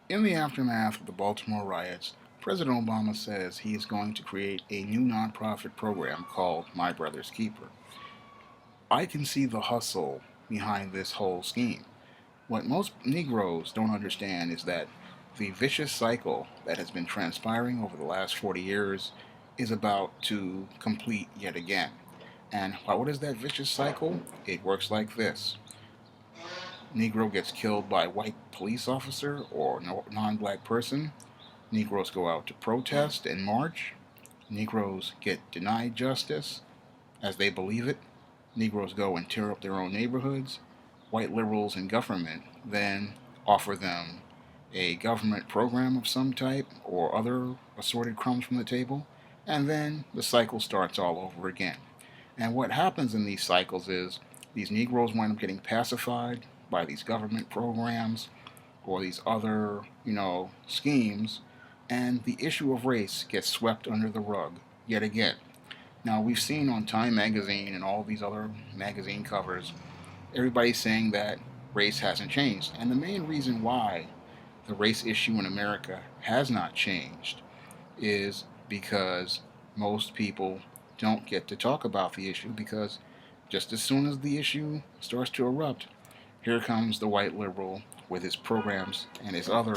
In the aftermath of the Baltimore riots, President Obama says he is going to create a new nonprofit program called My Brother's Keeper. I can see the hustle behind this whole scheme. What most Negroes don't understand is that the vicious cycle that has been transpiring over the last 40 years is about to complete yet again. And what is that vicious cycle? It works like this: Negro gets killed by white police officer or non-black person. Negroes go out to protest and march. Negroes get denied justice as they believe it. Negroes go and tear up their own neighborhoods. White liberals in government then offer them a government program of some type or other assorted crumbs from the table, and then the cycle starts all over again. And what happens in these cycles is these Negroes wind up getting pacified by these government programs or these other, schemes, and the issue of race gets swept under the rug yet again. Now, we've seen on Time magazine and all these other magazine covers, everybody's saying that race hasn't changed. And the main reason why the race issue in America has not changed is because most people don't get to talk about the issue, because just as soon as the issue starts to erupt, here comes the white liberal with his programs and his other,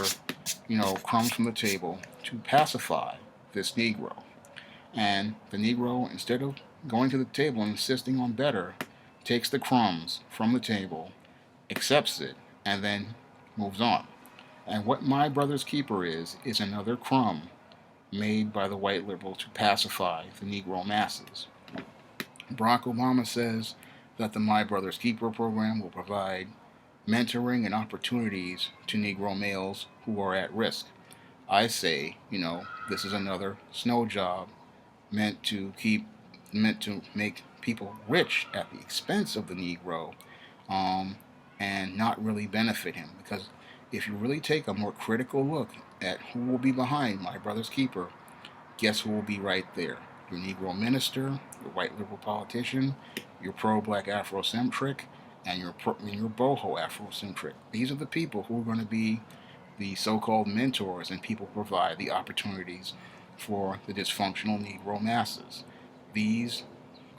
crumbs from the table to pacify this Negro. And the Negro, instead of going to the table and insisting on better, takes the crumbs from the table, accepts it, and then moves on. And what My Brother's Keeper is another crumb made by the white liberal to pacify the Negro masses. Barack Obama says that the My Brother's Keeper program will provide mentoring and opportunities to Negro males who are at risk. I say, this is another snow job meant to make people rich at the expense of the Negro, um, and not really benefit him. Because if you really take a more critical look at who will be behind My Brother's Keeper, guess who will be right there? Your Negro minister, your white liberal politician, your pro-black Afrocentric, and your boho Afrocentric. These are the people who are going to be the so-called mentors and people who provide the opportunities for the dysfunctional Negro masses. These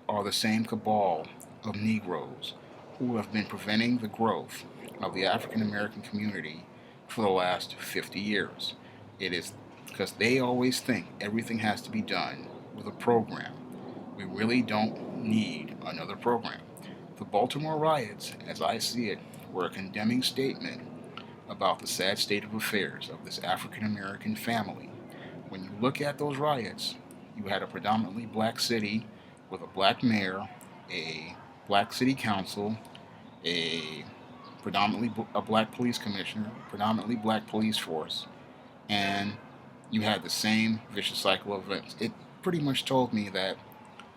are the same cabal of Negroes who have been preventing the growth of the African American community for the last 50 years. It is because they always think everything has to be done with a program. We really don't need another program. The Baltimore riots, as I see it, were a condemning statement about the sad state of affairs of this African American family. When you look at those riots, you had a predominantly black city with a black mayor, a black city council, a predominantly a black police commissioner, predominantly black police force, and you had the same vicious cycle of events. It pretty much told me that,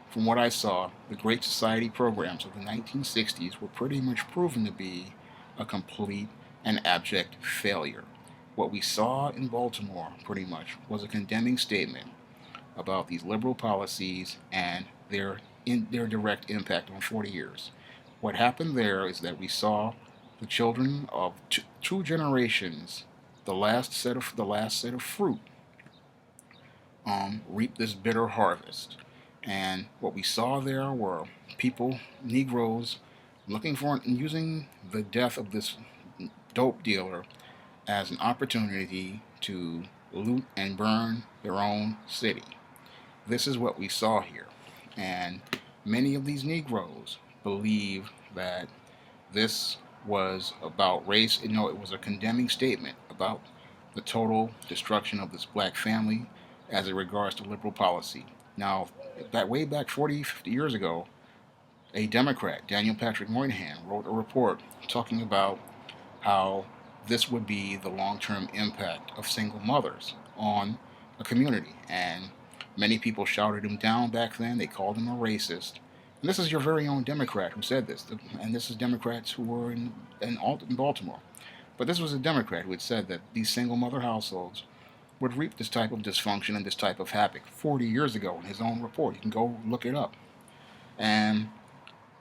from what I saw, the Great Society programs of the 1960s were pretty much proven to be a complete and abject failure. What we saw in Baltimore, pretty much, was a condemning statement about these liberal policies and their direct impact on 40 years. What happened there is that we saw the children of two generations, the last set of fruit, reap this bitter harvest. And what we saw there were people, Negroes, looking for and using the death of this dope dealer as an opportunity to loot and burn their own city. This is what we saw here. And many of these Negroes believe that this was about race. No, it was a condemning statement about the total destruction of this black family as it regards to liberal policy. Now, that way back 40, 50 years ago, a Democrat, Daniel Patrick Moynihan, wrote a report talking about how this would be the long-term impact of single mothers on a community. And many people shouted him down back then. They called him a racist. And this is your very own Democrat who said this. And this is Democrats who were in Baltimore. But this was a Democrat who had said that these single mother households would reap this type of dysfunction and this type of havoc 40 years ago in his own report. You can go look it up. And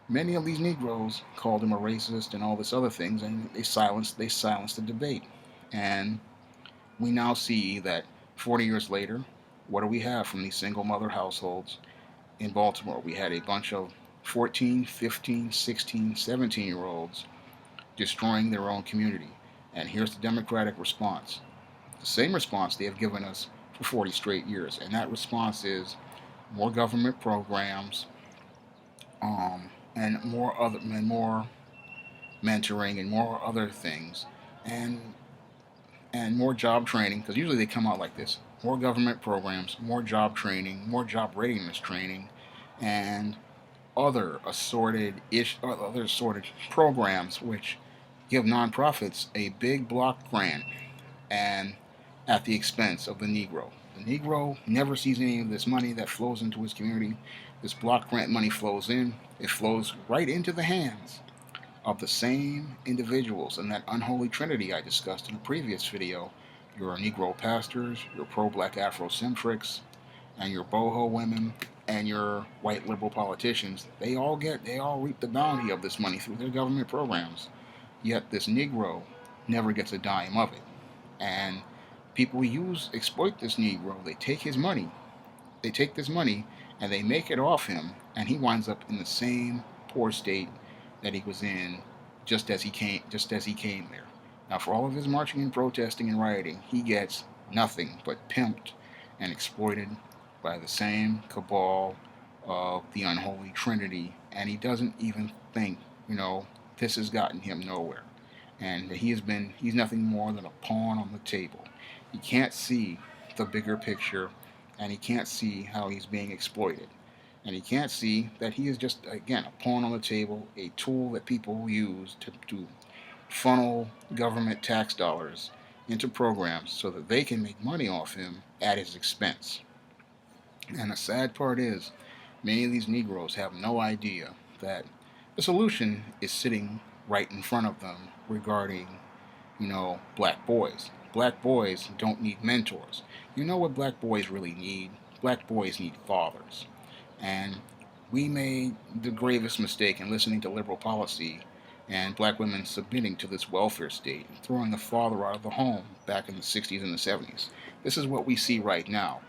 many of these Negroes called him a racist and all this other things, and they silenced the debate. And we now see that 40 years later, what do we have from these single mother households in Baltimore? We had a bunch of 14, 15, 16, 17-year olds destroying their own community. And here's the Democratic response, the same response they have given us for 40 straight years. And that response is more government programs, and more mentoring and more other things, and and more job training, because usually they come out like this: more government programs, more job training, more job readiness training, and other assorted programs which give nonprofits a big block grant, and at the expense of the Negro. The Negro never sees any of this money that flows into his community. This block grant money flows in. It flows right into the hands of the same individuals in that unholy trinity I discussed in a previous video: your Negro pastors, your pro-black Afrocentrics, and your boho women, and your white liberal politicians. They all reap the bounty of this money through their government programs. Yet this Negro never gets a dime of it. And people exploit this Negro. They take his money. They take this money and they make it off him, and he winds up in the same poor state that he was in just as he came there. Now, for all of his marching and protesting and rioting, he gets nothing but pimped and exploited by the same cabal of the unholy trinity, and he doesn't even think, this has gotten him nowhere. And he's nothing more than a pawn on the table. He can't see the bigger picture, and he can't see how he's being exploited. And he can't see that he is just, again, a pawn on the table, a tool that people use to funnel government tax dollars into programs so that they can make money off him at his expense. And the sad part is, many of these Negroes have no idea that the solution is sitting right in front of them regarding, black boys. Black boys don't need mentors. You know what black boys really need? Black boys need fathers. And we made the gravest mistake in listening to liberal policy and black women submitting to this welfare state and throwing the father out of the home back in the 60s and the 70s. This is what we see right now.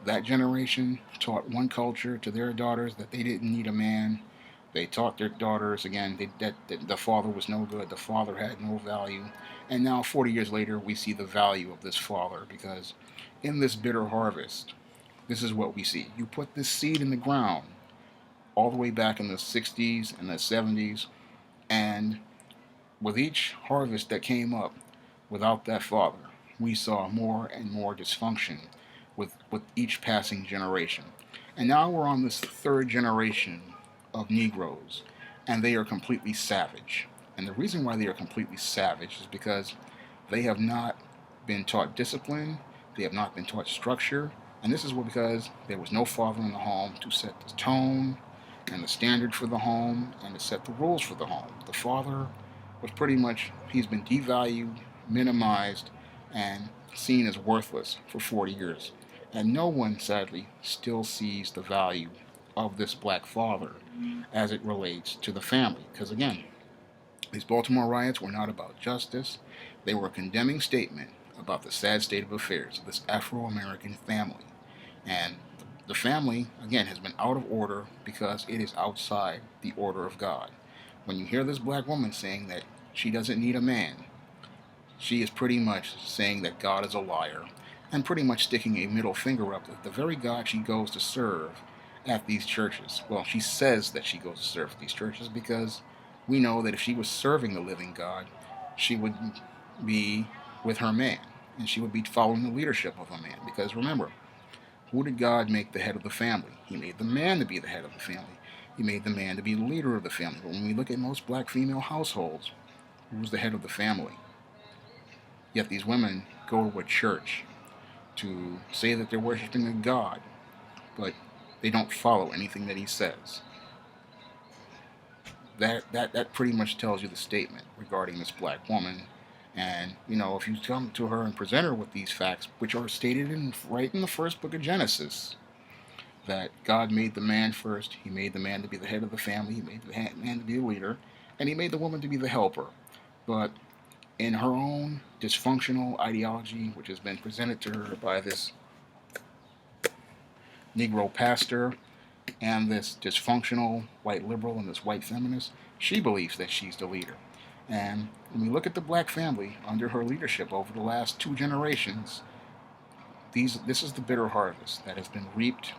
That generation taught one culture to their daughters, that they didn't need a man. They taught their daughters, again, that the father was no good, the father had no value. And now, 40 years later, we see the value of this father, because in this bitter harvest, this is what we see. You put this seed in the ground all the way back in the 60s and the 70s, and with each harvest that came up without that father, we saw more and more dysfunction with each passing generation. And now we're on this third generation of Negroes, and they are completely savage. And the reason why they are completely savage is because they have not been taught discipline, they have not been taught structure, and this is because there was no father in the home to set the tone and the standard for the home and to set the rules for the home. The father was pretty much, he's been devalued, minimized, and seen as worthless for 40 years. And no one, sadly, still sees the value of this black father as it relates to the family. Because again, these Baltimore riots were not about justice. They were a condemning statement about the sad state of affairs of this Afro-American family. And the family, again, has been out of order because it is outside the order of God. When you hear this black woman saying that she doesn't need a man, she is pretty much saying that God is a liar, and pretty much sticking a middle finger up at the very God she goes to serve at these churches. Well, she says that she goes to serve at these churches because we know that if she was serving the living God, she would be with her man, and she would be following the leadership of a man. Because remember, who did God make the head of the family? He made the man to be the head of the family. He made the man to be the leader of the family. But when we look at most black female households, who's the head of the family? Yet these women go to a church to say that they're worshiping a God, but they don't follow anything that he says. That pretty much tells you the statement regarding this black woman. And if you come to her and present her with these facts, which are stated right in the first book of Genesis, that God made the man first, he made the man to be the head of the family, he made the man to be the leader, and he made the woman to be the helper. But in her own dysfunctional ideology, which has been presented to her by this Negro pastor and this dysfunctional white liberal and this white feminist, she believes that she's the leader. And when we look at the black family under her leadership over the last 2 generations, this is the bitter harvest that has been reaped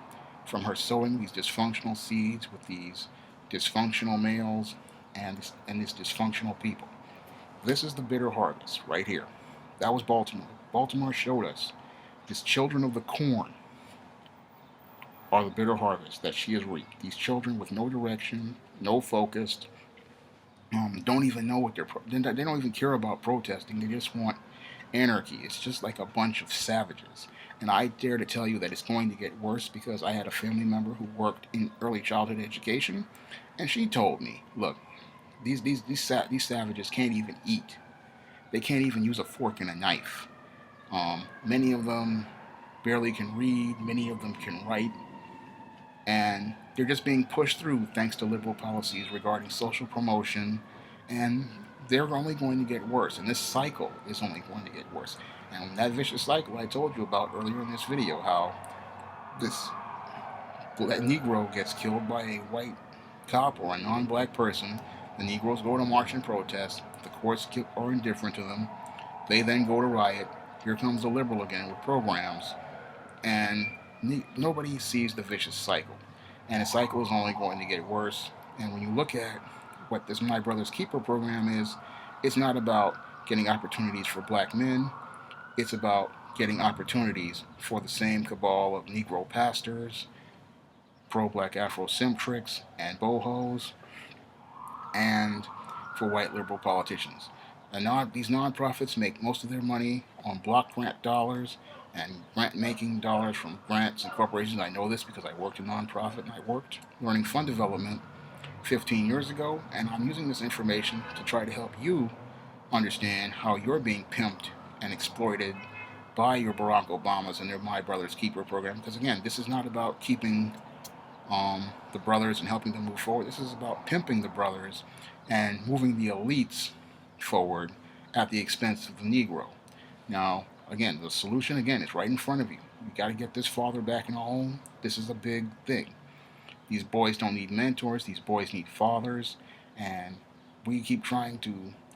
from her sowing these dysfunctional seeds with these dysfunctional males and these dysfunctional people. This is the bitter harvest right here. That was Baltimore. Baltimore showed us these children of the corn are the bitter harvest that she has reaped. These children with no direction, no focus, don't even know what they don't even care about protesting. They just want anarchy. It's just like a bunch of savages. And I dare to tell you that it's going to get worse because I had a family member who worked in early childhood education, and she told me, "Look, these savages can't even eat. They can't even use a fork and a knife. Many of them barely can read. Many of them can write, and they're just being pushed through thanks to liberal policies regarding social promotion, and they're only going to get worse, and this cycle is only going to get worse." And that vicious cycle I told you about earlier in this video, how this Negro gets killed by a white cop or a non-black person, the Negroes go to march and protest, the courts are indifferent to them, they then go to riot, here comes the liberal again with programs, and nobody sees the vicious cycle. And the cycle is only going to get worse. And when you look at what this My Brother's Keeper program is, it's not about getting opportunities for black men. It's about getting opportunities for the same cabal of Negro pastors, pro-black Afrocentrics, and bohos, and for white liberal politicians. And these nonprofits make most of their money on block grant dollars and grant making dollars from grants and corporations. I know this because I worked in nonprofit and I worked learning fund development 15 years ago, and I'm using this information to try to help you understand how you're being pimped and exploited by your Barack Obamas and their My Brother's Keeper program. Because again, this is not about keeping the brothers and helping them move forward. This is about pimping the brothers and moving the elites forward at the expense of the Negro. Now, again, the solution again is right in front of you. You got to get this father back in the home. This is a big thing. These boys don't need mentors. These boys need fathers, and we keep trying to,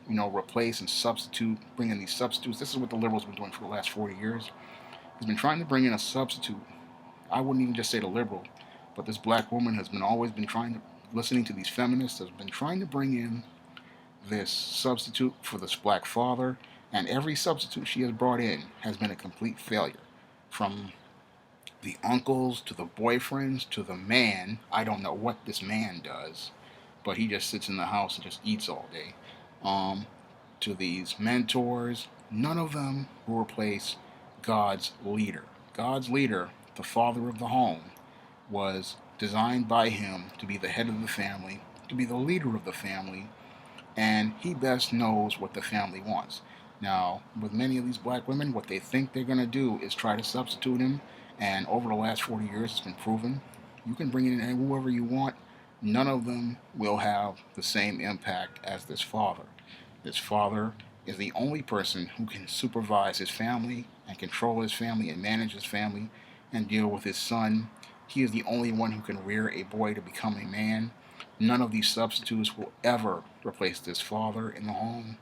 replace and substitute, bring in these substitutes. This is what the liberals have been doing for the last 40 years. He's been trying to bring in a substitute. I wouldn't even just say the liberal, but this black woman has always been trying to, listening to these feminists, has been trying to bring in this substitute for this black father, and every substitute she has brought in has been a complete failure. From the uncles to the boyfriends to the man, I don't know what this man does, but he just sits in the house and just eats all day. To these mentors, none of them will replace God's leader. God's leader, the father of the home, was designed by him to be the head of the family, to be the leader of the family, and he best knows what the family wants. Now, with many of these black women, what they think they're going to do is try to substitute him, and over the last 40 years, it's been proven you can bring in whoever you want. None of them will have the same impact as this father. This father is the only person who can supervise his family and control his family and manage his family and deal with his son. He is the only one who can rear a boy to become a man. None of these substitutes will ever replace this father in the home.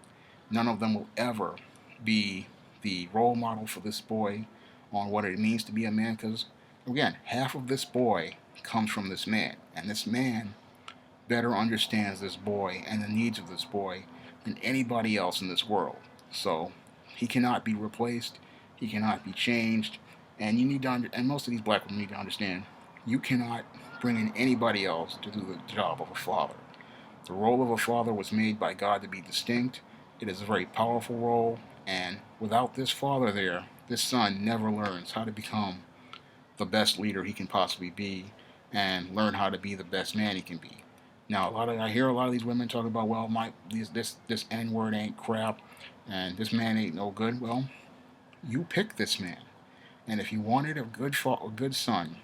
None of them will ever be the role model for this boy on what it means to be a man, because, again, half of this boy comes from this man, and this man better understands this boy and the needs of this boy than anybody else in this world. So he cannot be replaced, he cannot be changed, and you need to and most of these black women need to understand, you cannot bring in anybody else to do the job of a father. The role of a father was made by God to be distinct. It is a very powerful role, and without this father there, this son never learns how to become the best leader he can possibly be and learn how to be the best man he can be. Now, I hear a lot of these women talk about, well, this N-word ain't crap, and this man ain't no good. Well, you pick this man, and if you wanted a good son,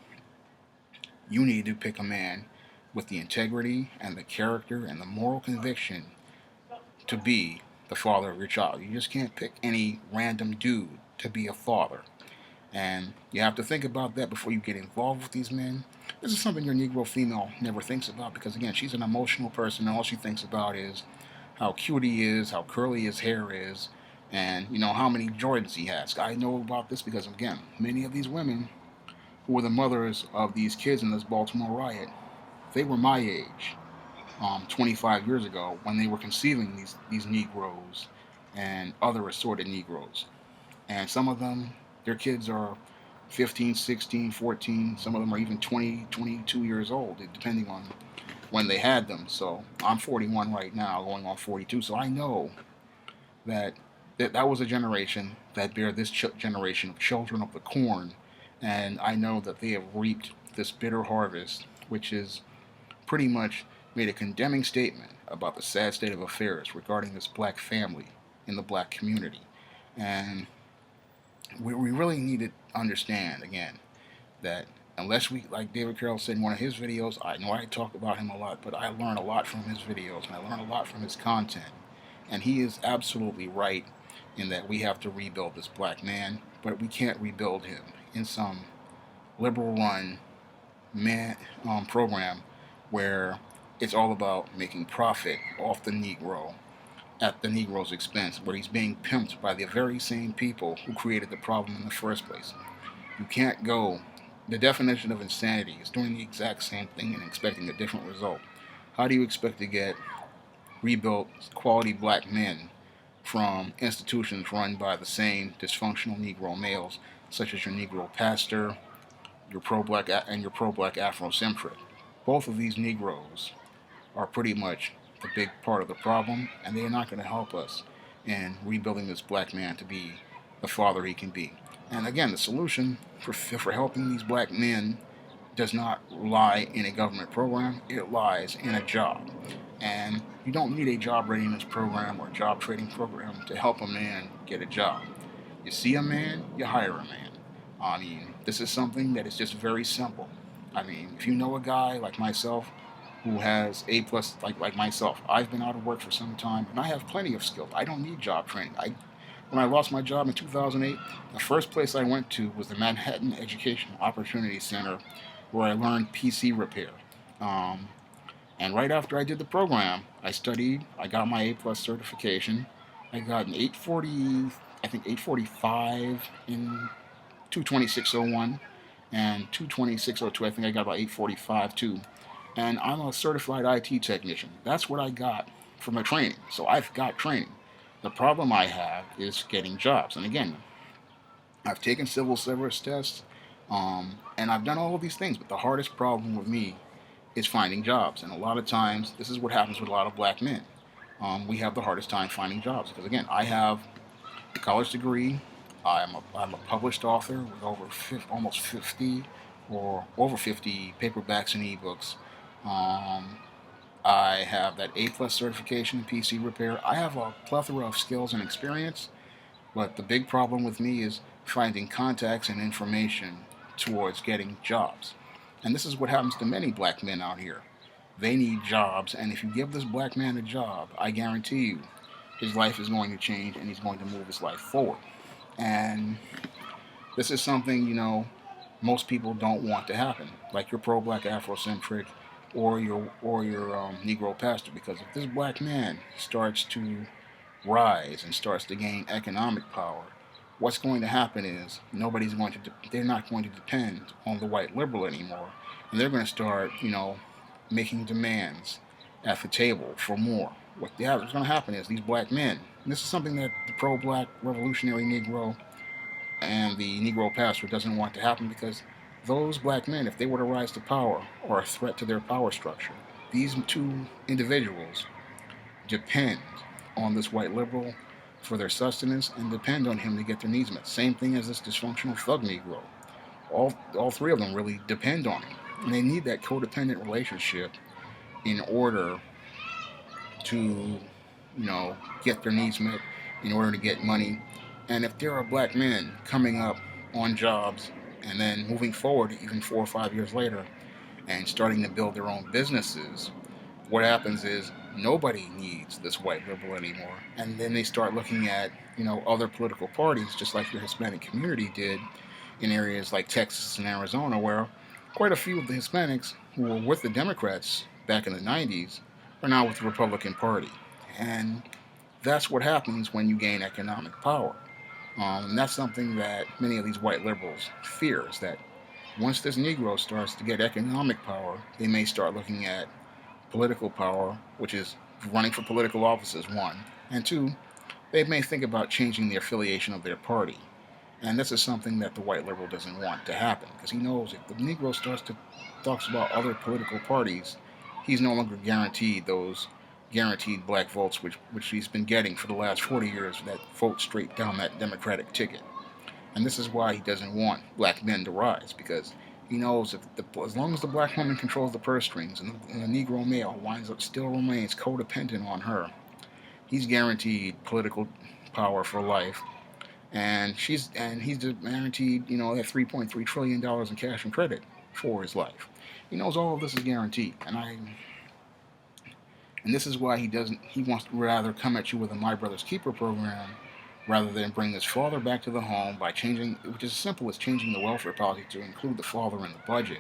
you need to pick a man with the integrity and the character and the moral conviction to be the father of your child. You just can't pick any random dude to be a father. And you have to think about that before you get involved with these men. This is something your Negro female never thinks about because, again, she's an emotional person and all she thinks about is how cute he is, how curly his hair is, and, how many Jordans he has. I know about this because, again, many of these women who were the mothers of these kids in this Baltimore riot, they were my age 25 years ago when they were conceiving these Negroes and other assorted Negroes. And some of them, their kids are 15, 16, 14. Some of them are even 20, 22 years old, depending on when they had them. So I'm 41 right now, going on 42. So I know that that was a generation that bear this generation of children of the corn. And I know that they have reaped this bitter harvest, which is pretty much made a condemning statement about the sad state of affairs regarding this black family in the black community. And we really need to understand, again, that unless we, like David Carroll said in one of his videos, I know I talk about him a lot, but I learn a lot from his videos and I learn a lot from his content. And he is absolutely right in that we have to rebuild this black man, but we can't rebuild him in some liberal run man program where it's all about making profit off the Negro at the Negro's expense, where he's being pimped by the very same people who created the problem in the first place. You can't go. The definition of insanity is doing the exact same thing and expecting a different result. How do you expect to get rebuilt quality black men from institutions run by the same dysfunctional Negro males, such as your Negro pastor, your pro-black and your pro-black Afro-centric? Both of these Negroes are pretty much the big part of the problem, and they are not going to help us in rebuilding this black man to be the father he can be. And again, the solution for helping these black men does not lie in a government program, it lies in a job. And you don't need a job readiness program or a job training program to help a man get a job. You see a man, you hire a man. I mean, this is something that is just very simple. I mean, if you know a guy like myself who has A plus, like myself, I've been out of work for some time and I have plenty of skills. I don't need job training. When I lost my job in 2008, the first place I went to was the Manhattan Education Opportunity Center, where I learned PC repair. Um, and right after I did the program, I studied. I got my A plus certification. I got an 840, I think 845 in 22601 and 22602. I think I got about 845 too. And I'm a certified IT technician. That's what I got from my training. So I've got training. The problem I have is getting jobs. And again, I've taken civil service tests, and I've done all of these things. But the hardest problem with me is finding jobs. And a lot of times, this is what happens with a lot of black men. We have the hardest time finding jobs because, again, I have a college degree. I'm a published author with almost 50 or over 50 paperbacks and ebooks. Um, I have that A plus certification in PC repair. I have a plethora of skills and experience, but the big problem with me is finding contacts and information towards getting jobs. And this is what happens to many black men out here. They need jobs, and if you give this black man a job, I guarantee you his life is going to change and he's going to move his life forward. And this is something, most people don't want to happen, like your pro-black Afrocentric or your Negro pastor, because if this black man starts to rise and starts to gain economic power, what's going to happen is they're not going to depend on the white liberal anymore, and they're going to start, making demands at the table for more. What's going to happen is these black men, and this is something that the pro-black revolutionary Negro and the Negro pastor doesn't want to happen, because those black men, if they were to rise to power, are a threat to their power structure. These two individuals depend on this white liberal for their sustenance and depend on him to get their needs met. Same thing as this dysfunctional thug Negro. All three of them really depend on him. And they need that codependent relationship in order to, get their needs met, in order to get money. And if there are black men coming up on jobs and then moving forward even 4 or 5 years later and starting to build their own businesses, what happens is nobody needs this white liberal anymore. And then they start looking at, other political parties, just like the Hispanic community did in areas like Texas and Arizona, where quite a few of the Hispanics who were with the Democrats back in the 90s are now with the Republican Party. And that's what happens when you gain economic power. And that's something that many of these white liberals fear, is that once this Negro starts to get economic power, they may start looking at political power, which is running for political offices, one, and two, they may think about changing the affiliation of their party. And this is something that the white liberal doesn't want to happen, because he knows if the Negro starts to talks about other political parties, he's no longer guaranteed those guaranteed black votes which he's been getting for the last 40 years that vote straight down that Democratic ticket. And this is why he doesn't want black men to rise, because he knows if as long as the black woman controls the purse strings and the Negro male winds up still remains codependent on her, he's guaranteed political power for life, and he's guaranteed, that $3.3 trillion in cash and credit for his life. He knows all of this is guaranteed, and this is why he wants to rather come at you with a My Brother's Keeper program rather than bring this father back to the home by changing, which is as simple as changing the welfare policy to include the father in the budget.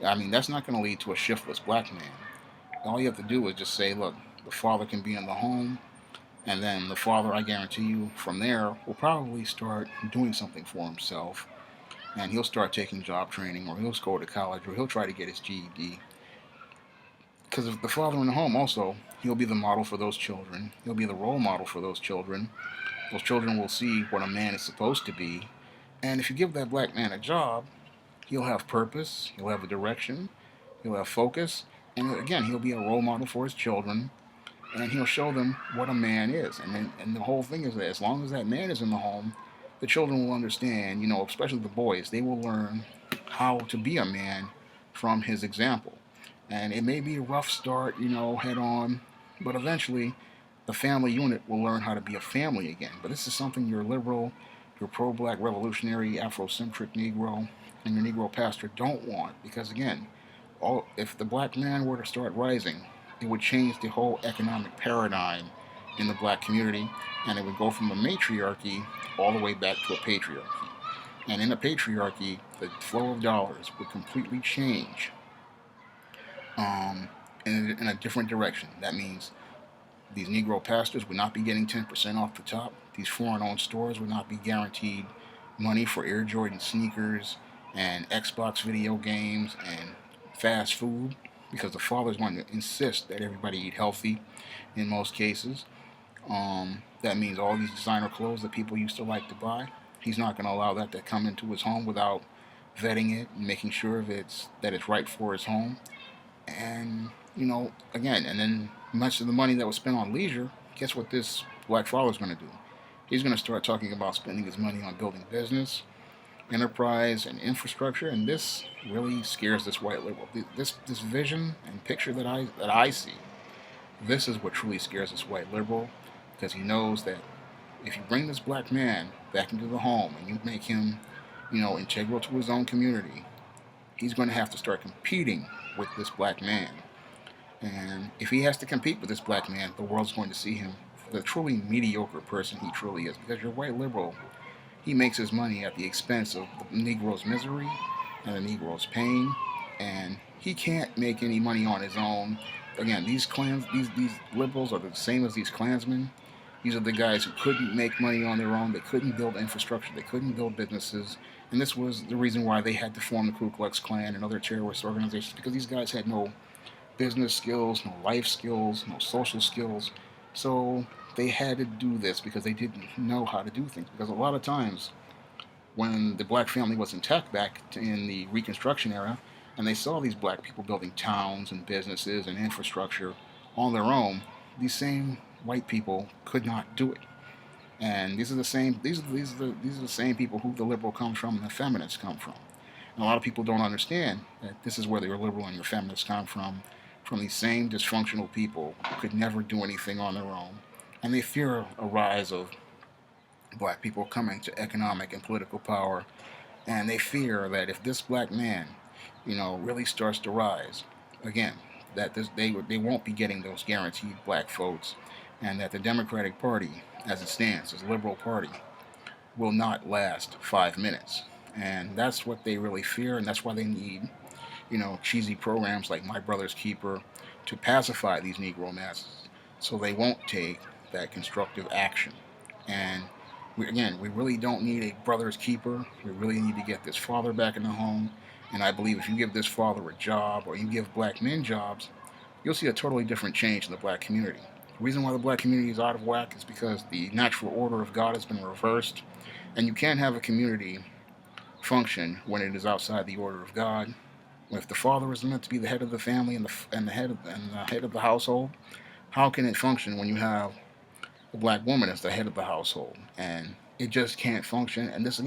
I mean, that's not going to lead to a shiftless black man. All you have to do is just say, look, the father can be in the home, and then the father, I guarantee you, from there, will probably start doing something for himself, and he'll start taking job training, or he'll go to college, or he'll try to get his GED. Because if the father in the home also, he'll be the model for those children. He'll be the role model for those children. Those children will see what a man is supposed to be. And if you give that black man a job, he'll have purpose, he'll have a direction, he'll have focus, and again, he'll be a role model for his children, and he'll show them what a man is. And the whole thing is that as long as that man is in the home, the children will understand, especially the boys, they will learn how to be a man from his example. And it may be a rough start, head on, but eventually the family unit will learn how to be a family again. But this is something your liberal, your pro-black revolutionary, Afrocentric Negro, and your Negro pastor don't want, because again, if the black man were to start rising, it would change the whole economic paradigm in the black community, and it would go from a matriarchy all the way back to a patriarchy. And in a patriarchy, the flow of dollars would completely change in a different direction. That means these Negro pastors would not be getting 10% off the top. These foreign-owned stores would not be guaranteed money for Air Jordan sneakers and Xbox video games and fast food, because the father's going to insist that everybody eat healthy in most cases. That means all these designer clothes that people used to like to buy, he's not going to allow that to come into his home without vetting it and making sure that it's right for his home. And, again, and then much of the money that was spent on leisure, guess what this black father's going to do? He's going to start talking about spending his money on building business, enterprise, and infrastructure, and this really scares this white liberal. This vision and picture that I see, this is what truly scares this white liberal, because he knows that if you bring this black man back into the home and you make him, integral to his own community, he's going to have to start competing with this black man. And if he has to compete with this black man, the world's going to see him for the truly mediocre person he truly is. Because your white liberal, he makes his money at the expense of the Negro's misery and the Negro's pain, and he can't make any money on his own. Again, these liberals are the same as these Klansmen. These are the guys who couldn't make money on their own. They couldn't build infrastructure. They couldn't build businesses. And this was the reason why they had to form the Ku Klux Klan and other terrorist organizations, because these guys had no business skills, no life skills, no social skills. So they had to do this because they didn't know how to do things. Because a lot of times, when the black family was intact back in the Reconstruction era, and they saw these black people building towns and businesses and infrastructure on their own, these same white people could not do it. And these are the same people who the liberal comes from and the feminists come from. And a lot of people don't understand that this is where the liberal and your feminists come from these same dysfunctional people who could never do anything on their own. And they fear a rise of black people coming to economic and political power. And they fear that if this black man, really starts to rise, again, that they won't be getting those guaranteed black votes, and that the Democratic Party, as it stands, as a liberal party, will not last 5 minutes. And that's what they really fear, and that's why they need, cheesy programs like My Brother's Keeper to pacify these Negro masses so they won't take that constructive action. And we really don't need a brother's keeper. We really need to get this father back in the home. And I believe if you give this father a job or you give black men jobs, you'll see a totally different change in the black community. The reason why the black community is out of whack is because the natural order of God has been reversed, and you can't have a community function when it is outside the order of God. If the father is meant to be the head of the family and the head of the household, how can it function when you have a black woman as the head of the household? And it just can't function. And this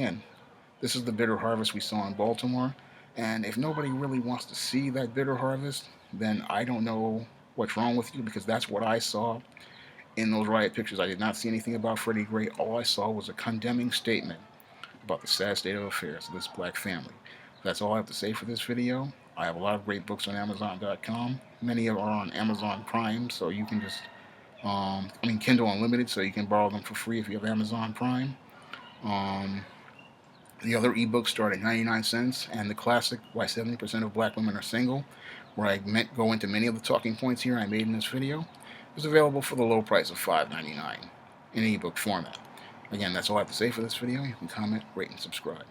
is the bitter harvest we saw in Baltimore. And if nobody really wants to see that bitter harvest, then I don't know what's wrong with you, because that's what I saw in those riot pictures. I did not see anything about Freddie Gray. All I saw was a condemning statement about the sad state of affairs of this black family. That's all I have to say for this video. I have a lot of great books on Amazon.com. Many of them are on Amazon Prime, so you can just, Kindle Unlimited, so you can borrow them for free if you have Amazon Prime. The other ebooks start at 99 cents, and the classic, Why 70% of Black Women Are Single, where I go into many of the talking points here I made in this video, is available for the low price of $5.99 in ebook format. Again, that's all I have to say for this video. You can comment, rate, and subscribe.